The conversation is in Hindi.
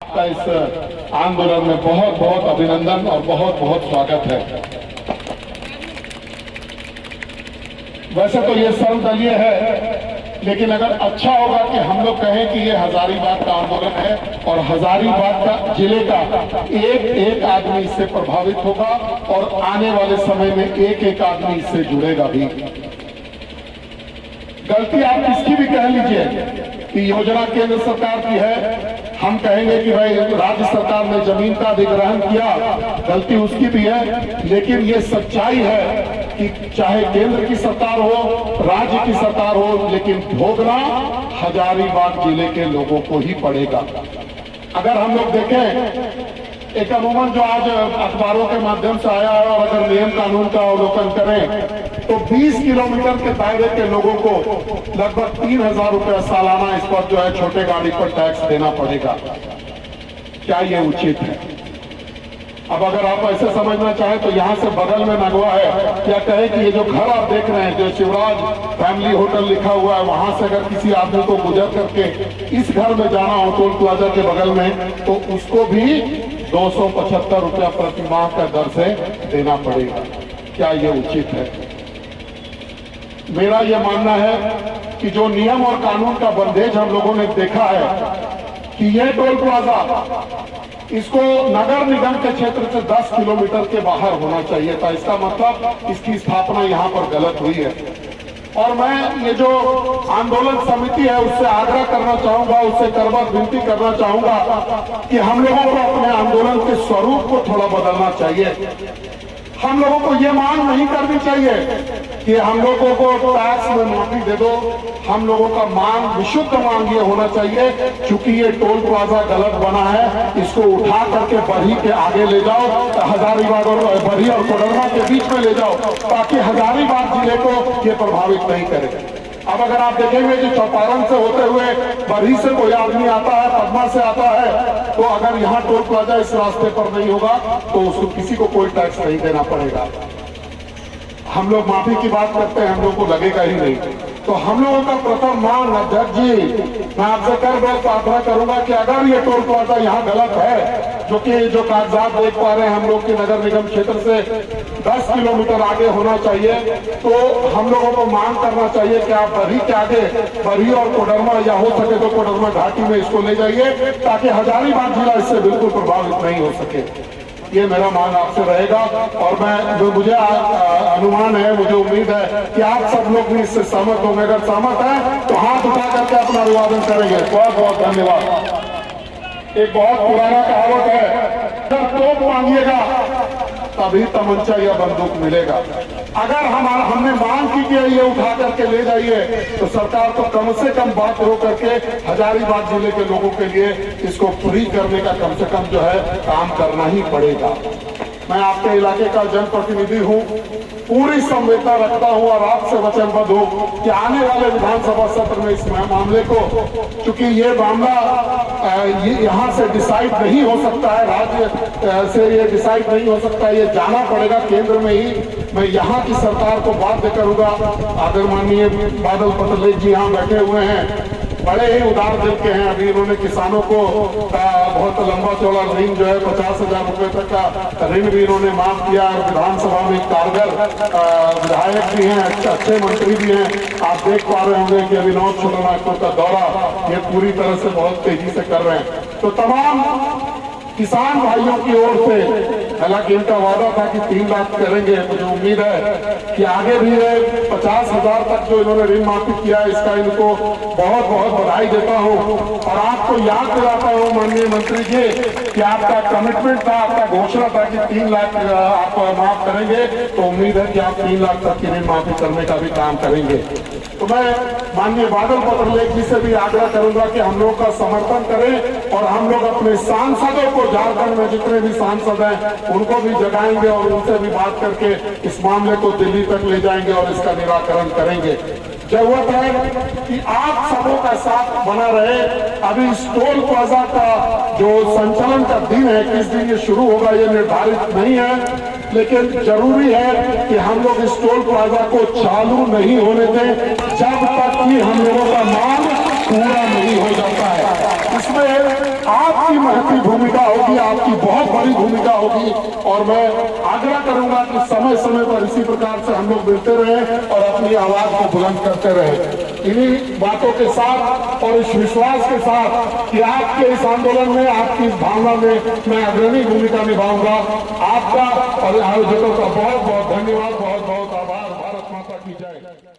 आपका इस आंदोलन में बहुत बहुत अभिनंदन और बहुत बहुत स्वागत है। वैसे तो ये सर्वदलीय है, लेकिन अगर अच्छा होगा कि हम लोग कहें कि ये हजारीबाग का आंदोलन है और हजारीबाग का जिले का एक एक आदमी इससे प्रभावित होगा और आने वाले समय में एक एक आदमी इससे जुड़ेगा भी। गलती आप किसकी भी कह लीजिए कि योजना केंद्र सरकार की है, हम कहेंगे कि भाई राज्य सरकार ने जमीन का अधिग्रहण किया, गलती उसकी भी है, लेकिन ये सच्चाई है कि चाहे केंद्र की सरकार हो, राज्य की सरकार हो, लेकिन भोगना हजारीबाग जिले के लोगों को ही पड़ेगा। अगर हम लोग देखें एक अमूमन जो आज अखबारों के माध्यम से आया है और अगर नियम कानून का अवलोकन करें तो 20 किलोमीटर के दायरे के लोगों को लगभग 3,000 रुपया सालाना इस पर जो है छोटे गाड़ी पर टैक्स देना पड़ेगा। क्या ये उचित है? अब अगर आप ऐसे समझना चाहें तो यहाँ से बगल में नगवा है, या कहें कि ये जो घर आप देख रहे हैं जो शिवराज फैमिली होटल लिखा हुआ है, वहां से अगर किसी आदमी को गुजर करके इस घर में जाना हो टोल प्लाजा के बगल में, तो उसको भी 275 रुपया प्रति माह का दर से देना पड़ेगा। क्या ये उचित है? मेरा यह मानना है कि जो नियम और कानून का बंदेज हम लोगों ने देखा है कि यह टोल प्लाजा इसको नगर निगम के क्षेत्र से 10 किलोमीटर के बाहर होना चाहिए था। इसका मतलब इसकी स्थापना यहाँ पर गलत हुई है। और मैं ये जो आंदोलन समिति है उससे आग्रह करना चाहूंगा, उससे करबद्ध विनती करना चाहूंगा कि हम लोगों को अपने आंदोलन के स्वरूप को थोड़ा बदलना चाहिए। हम लोगों को ये मांग नहीं करनी चाहिए कि हम लोगों को टैक्स में माफी दे दो। हम लोगों का मांग, विशुद्ध मांग ये होना चाहिए, क्योंकि ये टोल प्लाजा गलत बना है, इसको उठा करके बरही के आगे ले जाओ, हजारीबाग और बरही और कोडरमा के बीच में ले जाओ, ताकि हजारीबाग जिले को ये प्रभावित नहीं करे। अब अगर आप देखेंगे कि चौपारण से होते हुए बरही से कोई आदमी आता है, पदमा से आता है, तो अगर यहाँ टोल प्लाजा इस रास्ते पर नहीं होगा तो उसको किसी को कोई टैक्स नहीं देना पड़ेगा। हम लोग माफी की बात करते हैं, हम लोग को लगेगा ही नहीं। तो हम लोगों का प्रथम मांग, अध्यक्ष जी, मैं आपसे कर प्रार्थना करूंगा कि अगर ये टोल प्लाजा यहाँ गलत है, जो कि जो कागजात देख पा रहे हैं हम लोग के नगर निगम क्षेत्र से 10 किलोमीटर आगे होना चाहिए, तो हम लोगों को मांग करना चाहिए कि आप बरही के आगे, बरही और कोडरमा, या हो सके तो कोडरमा घाटी में इसको ले जाइए, ताकि हजारीबाग जिला इससे बिल्कुल प्रभावित नहीं हो सके। ये मेरा मांग आपसे रहेगा। और मुझे अनुमान है, मुझे उम्मीद है कि आप सब लोग भी इससे सहमत होंगे। अगर सहमत है तो हाथ उठा करके अपना अभिवादन करेंगे। बहुत बहुत धन्यवाद। एक बहुत पुराना कहावत है, जब तोप मांगिएगा तभी तमंचा या बंदूक मिलेगा। अगर हमने मांग की कि ये उठा करके ले जाइए, तो सरकार को कम से कम बात हो करके हजारीबाग जिले के लोगों के लिए इसको फ्री करने का कम से कम जो है काम करना ही पड़ेगा। मैं आपके इलाके का जनप्रतिनिधि हूँ, पूरी संवेदना रखता हूँ और आपसे वचनबद्ध हूँ कि आने वाले विधानसभा सत्र में इस मामले को, चूंकि ये मामला यहाँ से डिसाइड नहीं हो सकता है, राज्य से ये डिसाइड नहीं हो सकता है, ये जाना पड़ेगा केंद्र में ही। मैं यहाँ की सरकार को बाध्य करूंगा। आदरणीय बादल पत्रलेख जी यहाँ बैठे हुए हैं, बड़े ही उदार दिल के हैं। अभी इन्होंने किसानों को बहुत लंबा चौड़ा ऋण जो है 50,000 रुपए तक का ऋण भी इन्होंने माफ किया। और विधानसभा में कारगर विधायक भी हैं, अच्छे मंत्री भी हैं। आप देख पा रहे होंगे कि अभिनव छत्रनागपुर का दौरा ये पूरी तरह से बहुत तेजी से कर रहे हैं। तो तमाम किसान भाइयों की ओर से, हालांकि इनका वादा था कि 3 लाख करेंगे, मुझे उम्मीद है कि आगे भी 50,000 तक जो इन्होंने ऋण माफी किया है, इसका इनको बहुत बहुत बधाई देता हूं। और आपको याद दिलाता हूं माननीय मंत्री जी कि आपका कमिटमेंट था, आपका घोषणा था कि 3 लाख आप माफ करेंगे, तो उम्मीद है कि आप 3 लाख तक की ऋण माफी करने का भी काम करेंगे। तो मैं माननीय बादल पत्रलेख जी से भी आग्रह करूंगा कि हम लोग का समर्थन करें और हम लोग अपने सांसदों को, झारखंड में जितने भी सांसद हैं उनको भी जगाएंगे और उनसे भी बात करके इस मामले को दिल्ली तक ले जाएंगे और इसका निराकरण करेंगे। जरूरत है कि आप सबों का साथ बना रहे। अभी इस टोल प्लाजा का जो संचालन का दिन है, किस दिन ये शुरू होगा ये निर्धारित नहीं है, लेकिन जरूरी है कि हम लोग इस टोल प्लाजा को चालू नहीं होने दें जब तक कि हम लोगों का मांग पूरा नहीं हो जाता है। इसमें आपकी महती भूमिका होगी, आपकी बहुत बड़ी भूमिका होगी। और मैं आग्रह करूंगा कि समय समय पर इसी प्रकार से हम लोग मिलते रहे और अपनी आवाज को बुलंद करते रहे। इन्हीं बातों के साथ और इस विश्वास के साथ कि आपके इस आंदोलन में, आपकी इस भावना में मैं अग्रणी भूमिका निभाऊंगा। आपका और आयोजकों का बहुत बहुत धन्यवाद, बहुत बहुत आभार। भारत माता की जय।